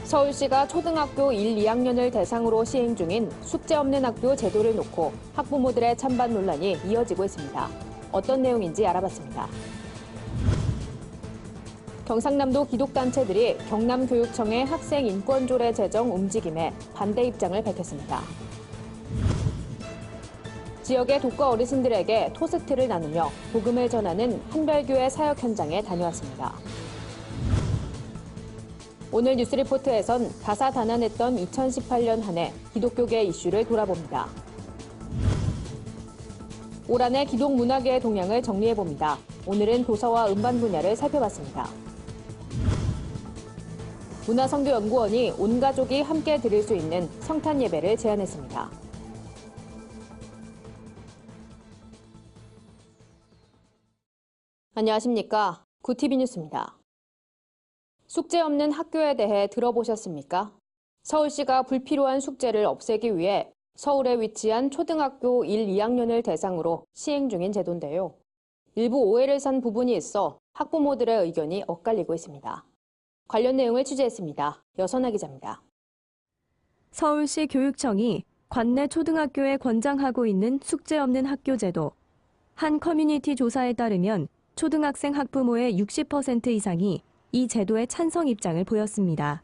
서울시가 초등학교 1, 2학년을 대상으로 시행 중인 숙제 없는 학교 제도를 놓고 학부모들의 찬반 논란이 이어지고 있습니다. 어떤 내용인지 알아봤습니다. 경상남도 기독단체들이 경남교육청의 학생 인권조례 제정 움직임에 반대 입장을 밝혔습니다. 지역의 독거 어르신들에게 토스트를 나누며 복음을 전하는 한별교회 사역 현장에 다녀왔습니다. 오늘 뉴스리포트에선 다사다난했던 2018년 한 해 기독교계 이슈를 돌아봅니다. 올 한 해 기독 문화계의 동향을 정리해봅니다. 오늘은 도서와 음반 분야를 살펴봤습니다. 문화선교연구원이 온 가족이 함께 드릴 수 있는 성탄 예배를 제안했습니다. 안녕하십니까. 구티비 뉴스입니다. 숙제 없는 학교에 대해 들어보셨습니까? 서울시가 불필요한 숙제를 없애기 위해 서울에 위치한 초등학교 1, 2학년을 대상으로 시행 중인 제도인데요. 일부 오해를 산 부분이 있어 학부모들의 의견이 엇갈리고 있습니다. 관련 내용을 취재했습니다. 여선아 기자입니다. 서울시 교육청이 관내 초등학교에 권장하고 있는 숙제 없는 학교 제도. 한 커뮤니티 조사에 따르면 초등학생 학부모의 60% 이상이 이 제도에 찬성 입장을 보였습니다.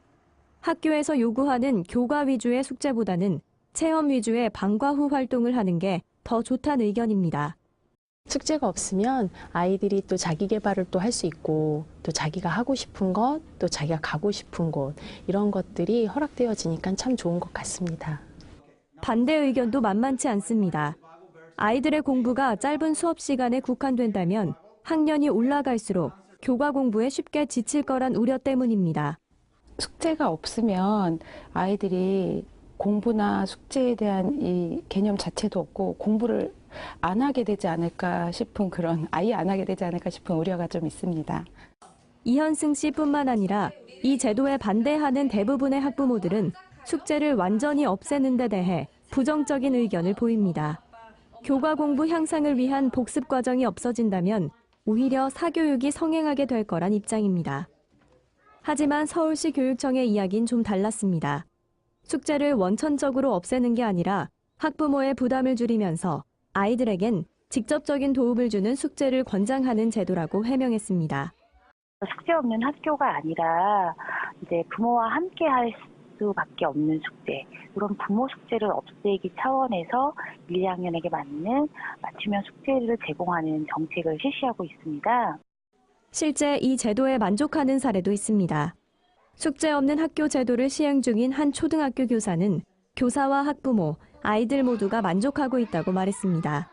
학교에서 요구하는 교과 위주의 숙제보다는 체험 위주의 방과 후 활동을 하는 게 더 좋다는 의견입니다. 숙제가 없으면 아이들이 또 자기 개발을 또 할 수 있고 또 자기가 하고 싶은 것, 또 자기가 가고 싶은 곳 이런 것들이 허락되어지니까 참 좋은 것 같습니다. 반대 의견도 만만치 않습니다. 아이들의 공부가 짧은 수업 시간에 국한된다면 학년이 올라갈수록 교과 공부에 쉽게 지칠 거란 우려 때문입니다. 숙제가 없으면 아이들이 공부나 숙제에 대한 이 개념 자체도 없고 공부를 안 하게 되지 않을까 싶은 아예 안 하게 되지 않을까 싶은 우려가 좀 있습니다. 이현승 씨뿐만 아니라 이 제도에 반대하는 대부분의 학부모들은 숙제를 완전히 없애는 데 대해 부정적인 의견을 보입니다. 교과 공부 향상을 위한 복습 과정이 없어진다면 오히려 사교육이 성행하게 될 거란 입장입니다. 하지만 서울시 교육청의 이야기는 좀 달랐습니다. 숙제를 원천적으로 없애는 게 아니라 학부모의 부담을 줄이면서 아이들에겐 직접적인 도움을 주는 숙제를 권장하는 제도라고 해명했습니다. 숙제 없는 학교가 아니라 이제 부모와 함께 할 수밖에 없는 숙제, 그런 부모 숙제를 없애기 차원에서 1, 2학년에게 맞는 맞춤형 숙제를 제공하는 정책을 실시하고 있습니다. 실제 이 제도에 만족하는 사례도 있습니다. 숙제 없는 학교 제도를 시행 중인 한 초등학교 교사는 교사와 학부모, 아이들 모두가 만족하고 있다고 말했습니다.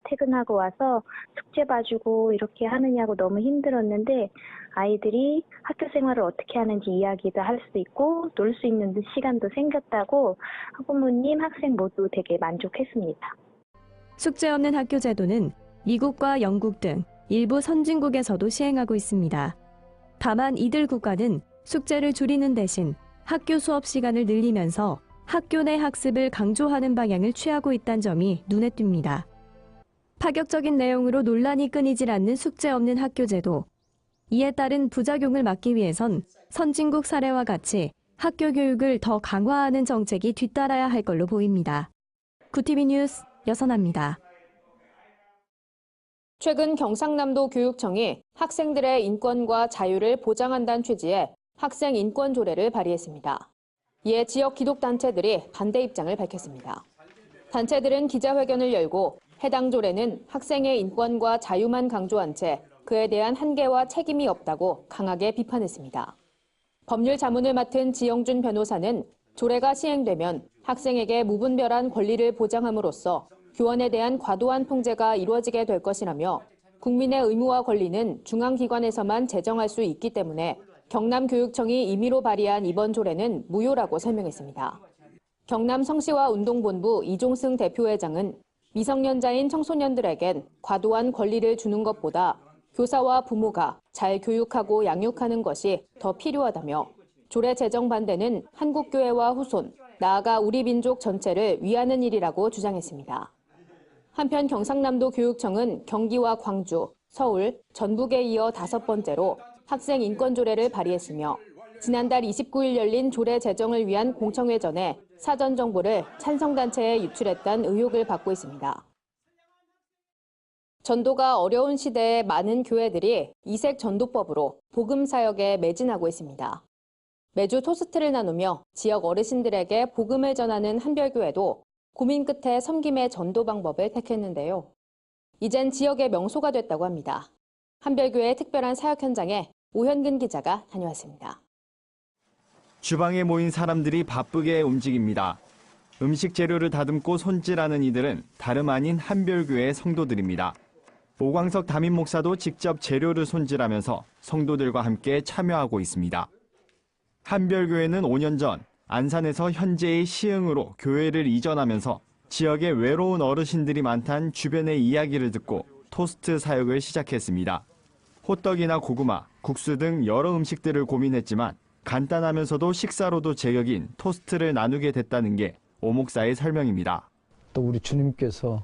퇴근하고 와서 숙제 봐주고 이렇게 하느냐고 너무 힘들었는데 아이들이 학교 생활을 어떻게 하는지 이야기도 할 수 있고 놀 수 있는 시간도 생겼다고 학부모님, 학생 모두 되게 만족했습니다. 숙제 없는 학교 제도는 미국과 영국 등 일부 선진국에서도 시행하고 있습니다. 다만 이들 국가는 숙제를 줄이는 대신 학교 수업 시간을 늘리면서 학교 내 학습을 강조하는 방향을 취하고 있다는 점이 눈에 띕니다. 파격적인 내용으로 논란이 끊이질 않는 숙제 없는 학교 제도. 이에 따른 부작용을 막기 위해선 선진국 사례와 같이 학교 교육을 더 강화하는 정책이 뒤따라야 할 걸로 보입니다. 구티비 뉴스 여선아입니다. 최근 경상남도 교육청이 학생들의 인권과 자유를 보장한다는 취지의 학생 인권 조례를 발의했습니다. 이에 지역 기독단체들이 반대 입장을 밝혔습니다. 단체들은 기자회견을 열고 해당 조례는 학생의 인권과 자유만 강조한 채 그에 대한 한계와 책임이 없다고 강하게 비판했습니다. 법률 자문을 맡은 지영준 변호사는 조례가 시행되면 학생에게 무분별한 권리를 보장함으로써 교원에 대한 과도한 통제가 이루어지게 될 것이라며 국민의 의무와 권리는 중앙기관에서만 제정할 수 있기 때문에 경남교육청이 임의로 발의한 이번 조례는 무효라고 설명했습니다. 경남 성시와 운동본부 이종승 대표회장은 미성년자인 청소년들에겐 과도한 권리를 주는 것보다 교사와 부모가 잘 교육하고 양육하는 것이 더 필요하다며 조례 제정 반대는 한국교회와 후손, 나아가 우리 민족 전체를 위하는 일이라고 주장했습니다. 한편 경상남도 교육청은 경기와 광주, 서울, 전북에 이어 5번째로 학생 인권 조례를 발의했으며 지난달 29일 열린 조례 제정을 위한 공청회전에 사전 정보를 찬성단체에 유출했다는 의혹을 받고 있습니다. 전도가 어려운 시대에 많은 교회들이 이색 전도법으로 복음 사역에 매진하고 있습니다. 매주 토스트를 나누며 지역 어르신들에게 복음을 전하는 한별교회도 고민 끝에 섬김의 전도 방법을 택했는데요. 이젠 지역의 명소가 됐다고 합니다. 한별교회 특별한 사역 현장에 오현근 기자가 다녀왔습니다. 주방에 모인 사람들이 바쁘게 움직입니다. 음식 재료를 다듬고 손질하는 이들은 다름 아닌 한별교회의 성도들입니다. 오광석 담임 목사도 직접 재료를 손질하면서 성도들과 함께 참여하고 있습니다. 한별교회는 5년 전 안산에서 현재의 시흥으로 교회를 이전하면서 지역에 외로운 어르신들이 많다는 주변의 이야기를 듣고 토스트 사역을 시작했습니다. 호떡이나 고구마, 국수 등 여러 음식들을 고민했지만 간단하면서도 식사로도 제격인 토스트를 나누게 됐다는 게 오 목사의 설명입니다. 또 우리 주님께서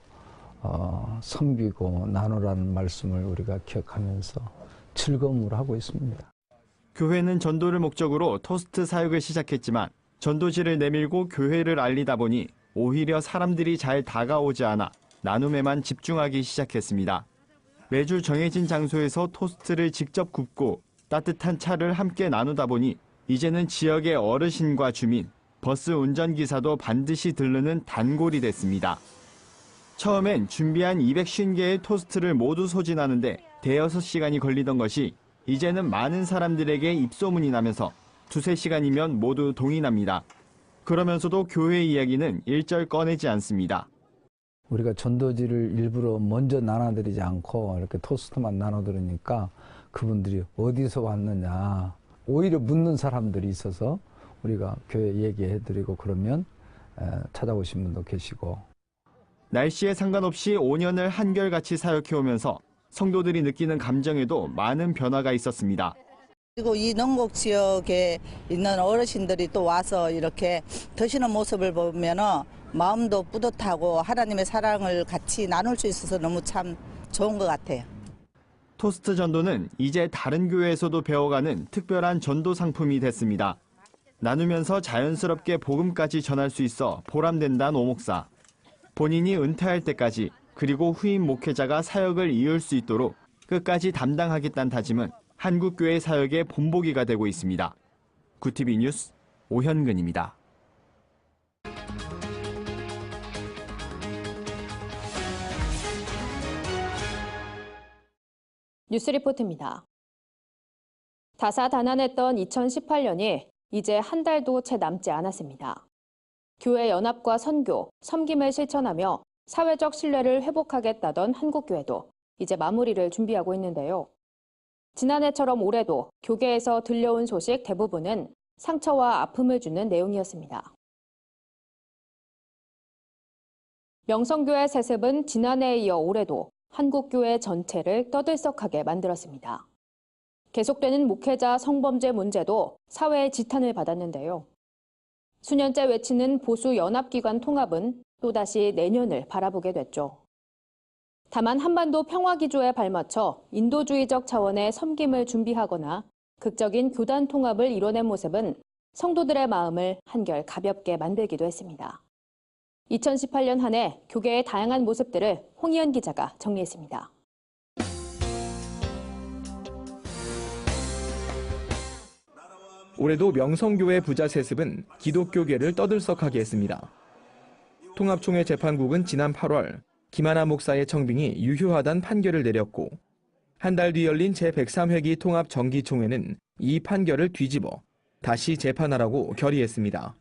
섬기고 나누라는 말씀을 우리가 기억하면서 즐거움을 하고 있습니다. 교회는 전도를 목적으로 토스트 사역을 시작했지만 전도지를 내밀고 교회를 알리다 보니 오히려 사람들이 잘 다가오지 않아 나눔에만 집중하기 시작했습니다. 매주 정해진 장소에서 토스트를 직접 굽고 따뜻한 차를 함께 나누다 보니 이제는 지역의 어르신과 주민, 버스 운전기사도 반드시 들르는 단골이 됐습니다. 처음엔 준비한 250개의 토스트를 모두 소진하는데 대여섯 시간이 걸리던 것이 이제는 많은 사람들에게 입소문이 나면서 2-3시간이면 모두 동의납니다. 그러면서도 교회 이야기는 일절 꺼내지 않습니다. 우리가 전도지를 일부러 먼저 나눠드리지 않고 이렇게 토스트만 나눠드리니까 그분들이 어디서 왔느냐 오히려 묻는 사람들이 있어서 우리가 교회 얘기해드리고 그러면 찾아오신 분도 계시고. 날씨에 상관없이 5년을 한결같이 사역해오면서 성도들이 느끼는 감정에도 많은 변화가 있었습니다. 그리고 이 능곡 지역에 있는 어르신들이 또 와서 이렇게 드시는 모습을 보면은 마음도 뿌듯하고 하나님의 사랑을 같이 나눌 수 있어서 너무 참 좋은 것 같아요. 토스트 전도는 이제 다른 교회에서도 배워가는 특별한 전도 상품이 됐습니다. 나누면서 자연스럽게 복음까지 전할 수 있어 보람된다는 오 목사. 본인이 은퇴할 때까지 그리고 후임 목회자가 사역을 이을 수 있도록 끝까지 담당하겠다는 다짐은 한국교회 사역의 본보기가 되고 있습니다. 구티비 뉴스 오현근입니다. 뉴스 리포트입니다. 다사다난했던 2018년이 이제 한 달도 채 남지 않았습니다. 교회 연합과 선교, 섬김을 실천하며 사회적 신뢰를 회복하겠다던 한국교회도 이제 마무리를 준비하고 있는데요. 지난해처럼 올해도 교계에서 들려온 소식 대부분은 상처와 아픔을 주는 내용이었습니다. 명성교회 세습은 지난해에 이어 올해도 한국교회 전체를 떠들썩하게 만들었습니다. 계속되는 목회자 성범죄 문제도 사회의 지탄을 받았는데요. 수년째 외치는 보수 연합기관 통합은 또다시 내년을 바라보게 됐죠. 다만 한반도 평화기조에 발맞춰 인도주의적 차원의 섬김을 준비하거나 극적인 교단 통합을 이뤄낸 모습은 성도들의 마음을 한결 가볍게 만들기도 했습니다. 2018년 한 해 교계의 다양한 모습들을 홍희연 기자가 정리했습니다. 올해도 명성교회 부자 세습은 기독교계를 떠들썩하게 했습니다. 통합총회 재판국은 지난 8월 김하나 목사의 청빙이 유효하다는 판결을 내렸고 한 달 뒤 열린 제103회기 통합정기총회는 이 판결을 뒤집어 다시 재판하라고 결의했습니다.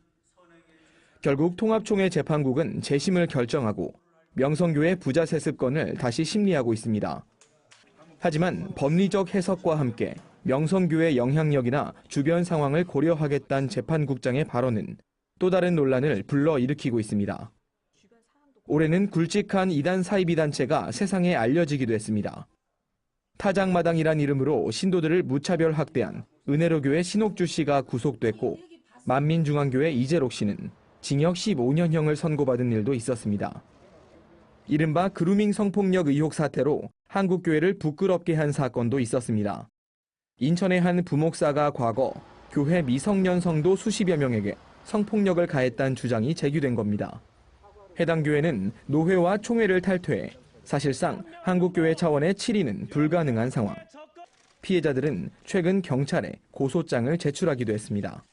결국 통합총회 재판국은 재심을 결정하고 명성교회 부자 세습건을 다시 심리하고 있습니다. 하지만 법리적 해석과 함께 명성교회 영향력이나 주변 상황을 고려하겠다는 재판국장의 발언은 또 다른 논란을 불러일으키고 있습니다. 올해는 굵직한 이단 사이비 단체가 세상에 알려지기도 했습니다. 타작마당이란 이름으로 신도들을 무차별 학대한 은혜로교회 신옥주 씨가 구속됐고 만민중앙교회 이재록 씨는 징역 15년형을 선고받은 일도 있었습니다. 이른바 그루밍 성폭력 의혹 사태로 한국교회를 부끄럽게 한 사건도 있었습니다. 인천의 한 부목사가 과거 교회 미성년 성도 수십여 명에게 성폭력을 가했다는 주장이 제기된 겁니다. 해당 교회는 노회와 총회를 탈퇴해 사실상 한국교회 차원의 질의는 불가능한 상황. 피해자들은 최근 경찰에 고소장을 제출하기도 했습니다.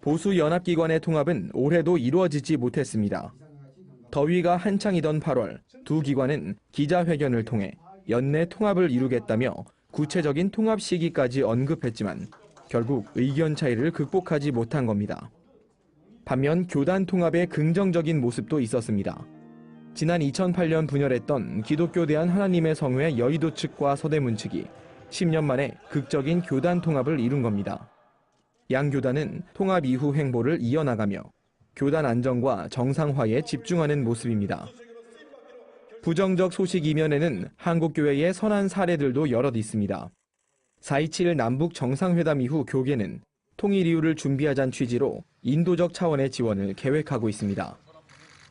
보수 연합기관의 통합은 올해도 이루어지지 못했습니다. 더위가 한창이던 8월 두 기관은 기자회견을 통해 연내 통합을 이루겠다며 구체적인 통합 시기까지 언급했지만 결국 의견 차이를 극복하지 못한 겁니다. 반면 교단 통합의 긍정적인 모습도 있었습니다. 지난 2008년 분열했던 기독교 대한 하나님의 성회 여의도 측과 서대문 측이 10년 만에 극적인 교단 통합을 이룬 겁니다. 양 교단은 통합 이후 행보를 이어나가며 교단 안정과 정상화에 집중하는 모습입니다. 부정적 소식 이면에는 한국교회의 선한 사례들도 여럿 있습니다. 4.27 남북 정상회담 이후 교계는 통일 이후를 준비하자는 취지로 인도적 차원의 지원을 계획하고 있습니다.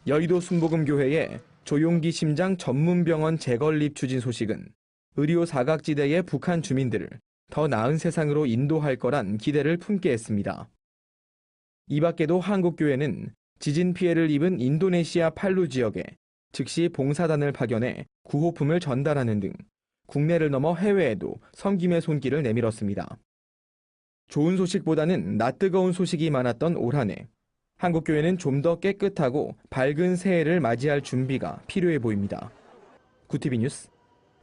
여의도 순복음교회의 조용기 심장 전문병원 재건립 추진 소식은 의료 사각지대의 북한 주민들을 더 나은 세상으로 인도할 거란 기대를 품게 했습니다. 이 밖에도 한국교회는 지진 피해를 입은 인도네시아 팔루 지역에 즉시 봉사단을 파견해 구호품을 전달하는 등 국내를 넘어 해외에도 섬김의 손길을 내밀었습니다. 좋은 소식보다는 낯뜨거운 소식이 많았던 올 한 해, 한국교회는 좀 더 깨끗하고 밝은 새해를 맞이할 준비가 필요해 보입니다. 구티비 뉴스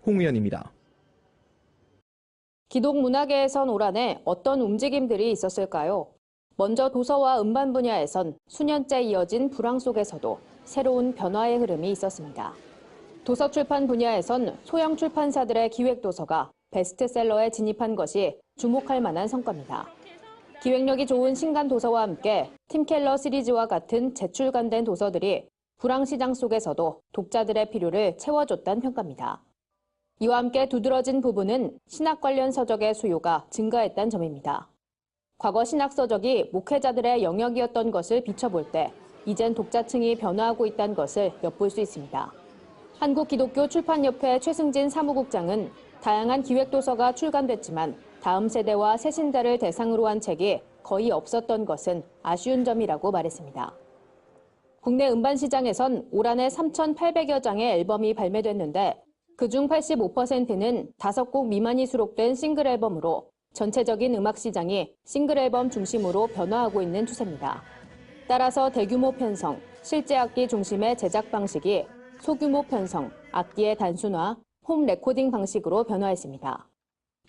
홍우연입니다. 기독문화계에선 올 한 해 어떤 움직임들이 있었을까요? 먼저 도서와 음반 분야에선 수년째 이어진 불황 속에서도 새로운 변화의 흐름이 있었습니다. 도서 출판 분야에선 소형 출판사들의 기획도서가 베스트셀러에 진입한 것이 주목할 만한 성과입니다. 기획력이 좋은 신간 도서와 함께 팀켈러 시리즈와 같은 재출간된 도서들이 불황 시장 속에서도 독자들의 필요를 채워줬다는 평가입니다. 이와 함께 두드러진 부분은 신학 관련 서적의 수요가 증가했다는 점입니다. 과거 신학 서적이 목회자들의 영역이었던 것을 비춰볼 때 이젠 독자층이 변화하고 있다는 것을 엿볼 수 있습니다. 한국기독교출판협회 최승진 사무국장은 다양한 기획도서가 출간됐지만 다음 세대와 새 신자를 대상으로 한 책이 거의 없었던 것은 아쉬운 점이라고 말했습니다. 국내 음반 시장에선 올 한 해 3,800여 장의 앨범이 발매됐는데 그중 85%는 5곡 미만이 수록된 싱글 앨범으로 전체적인 음악 시장이 싱글 앨범 중심으로 변화하고 있는 추세입니다. 따라서 대규모 편성, 실제 악기 중심의 제작 방식이 소규모 편성, 악기의 단순화, 홈 레코딩 방식으로 변화했습니다.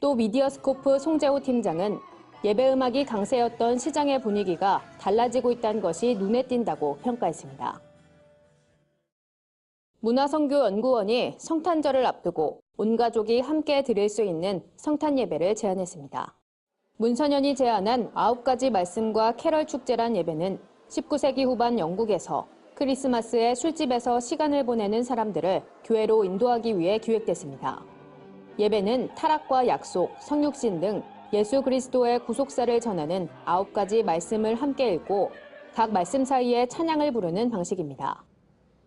또 미디어스코프 송재호 팀장은 예배 음악이 강세였던 시장의 분위기가 달라지고 있다는 것이 눈에 띈다고 평가했습니다. 문화선교연구원이 성탄절을 앞두고 온 가족이 함께 드릴 수 있는 성탄 예배를 제안했습니다. 문선현이 제안한 9가지 말씀과 캐럴 축제란 예배는 19세기 후반 영국에서 크리스마스에 술집에서 시간을 보내는 사람들을 교회로 인도하기 위해 기획됐습니다. 예배는 타락과 약속, 성육신 등 예수 그리스도의 구속사를 전하는 9가지 말씀을 함께 읽고 각 말씀 사이에 찬양을 부르는 방식입니다.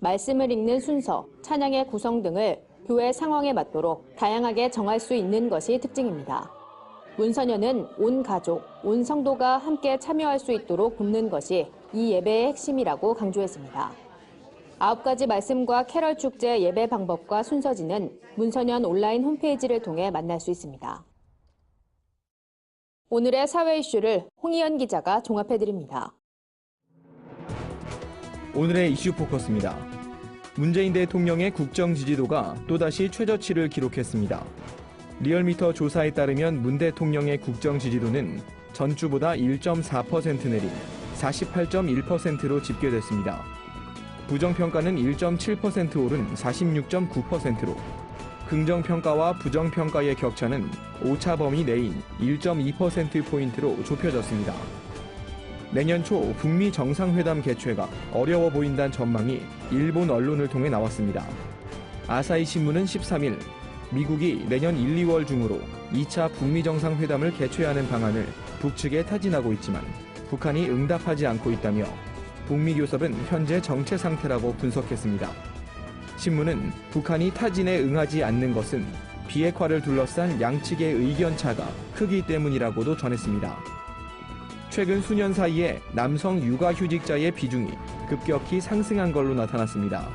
말씀을 읽는 순서, 찬양의 구성 등을 교회 상황에 맞도록 다양하게 정할 수 있는 것이 특징입니다. 문선현은 온 가족, 온 성도가 함께 참여할 수 있도록 돕는 것이 이 예배의 핵심이라고 강조했습니다. 9가지 말씀과 캐럴 축제 예배 방법과 순서지는 문선현 온라인 홈페이지를 통해 만날 수 있습니다. 오늘의 사회 이슈를 홍희연 기자가 종합해드립니다. 오늘의 이슈 포커스입니다. 문재인 대통령의 국정 지지도가 또다시 최저치를 기록했습니다. 리얼미터 조사에 따르면 문 대통령의 국정 지지도는 전주보다 1.4% 내린 48.1%로 집계됐습니다. 부정평가는 1.7% 오른 46.9%로 긍정평가와 부정평가의 격차는 오차 범위 내인 1.2%포인트로 좁혀졌습니다. 내년 초 북미 정상회담 개최가 어려워 보인다는 전망이 일본 언론을 통해 나왔습니다. 아사히 신문은 13일 미국이 내년 1, 2월 중으로 2차 북미 정상회담을 개최하는 방안을 북측에 타진하고 있지만 북한이 응답하지 않고 있다며 북미 교섭은 현재 정체 상태라고 분석했습니다. 신문은 북한이 타진에 응하지 않는 것은 비핵화를 둘러싼 양측의 의견 차가 크기 때문이라고도 전했습니다. 최근 수년 사이에 남성 육아휴직자의 비중이 급격히 상승한 걸로 나타났습니다.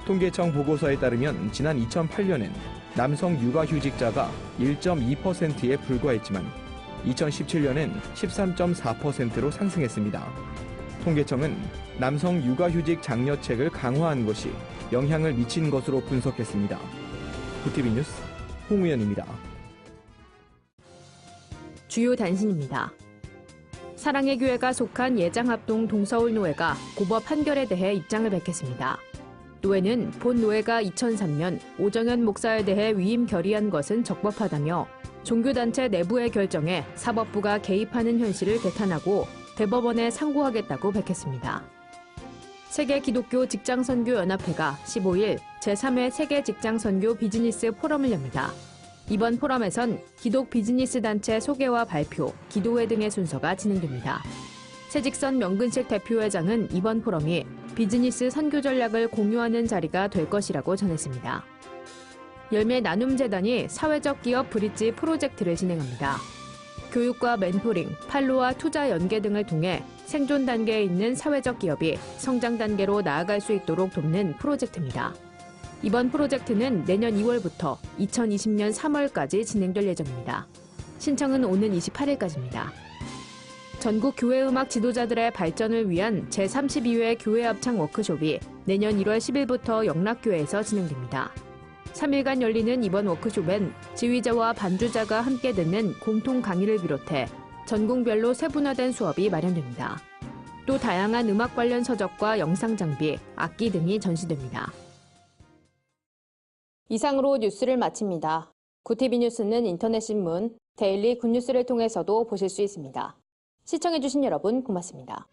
통계청 보고서에 따르면 지난 2008년엔 남성 육아휴직자가 1.2%에 불과했지만 2017년엔 13.4%로 상승했습니다. 통계청은 남성 육아휴직 장려책을 강화한 것이 영향을 미친 것으로 분석했습니다. 구티비 뉴스 홍우연입니다. 주요 단신입니다. 사랑의 교회가 속한 예장합동 동서울 노회가 고법 판결에 대해 입장을 밝혔습니다. 노회는 본 노회가 2003년 오정현 목사에 대해 위임 결의한 것은 적법하다며 종교단체 내부의 결정에 사법부가 개입하는 현실을 개탄하고 대법원에 상고하겠다고 밝혔습니다. 세계기독교 직장선교연합회가 15일 제3회 세계직장선교 비즈니스 포럼을 엽니다. 이번 포럼에선 기독 비즈니스 단체 소개와 발표, 기도회 등의 순서가 진행됩니다. 최직선 명근식 대표회장은 이번 포럼이 비즈니스 선교 전략을 공유하는 자리가 될 것이라고 전했습니다. 열매 나눔 재단이 사회적 기업 브릿지 프로젝트를 진행합니다. 교육과 멘토링, 판로와 투자 연계 등을 통해 생존 단계에 있는 사회적 기업이 성장 단계로 나아갈 수 있도록 돕는 프로젝트입니다. 이번 프로젝트는 내년 2월부터 2020년 3월까지 진행될 예정입니다. 신청은 오는 28일까지입니다. 전국 교회음악 지도자들의 발전을 위한 제32회 교회 합창 워크숍이 내년 1월 10일부터 영락교회에서 진행됩니다. 3일간 열리는 이번 워크숍엔 지휘자와 반주자가 함께 듣는 공통 강의를 비롯해 전공별로 세분화된 수업이 마련됩니다. 또 다양한 음악 관련 서적과 영상 장비, 악기 등이 전시됩니다. 이상으로 뉴스를 마칩니다. 구티비 뉴스는 인터넷 신문, 데일리 굿뉴스를 통해서도 보실 수 있습니다. 시청해주신 여러분 고맙습니다.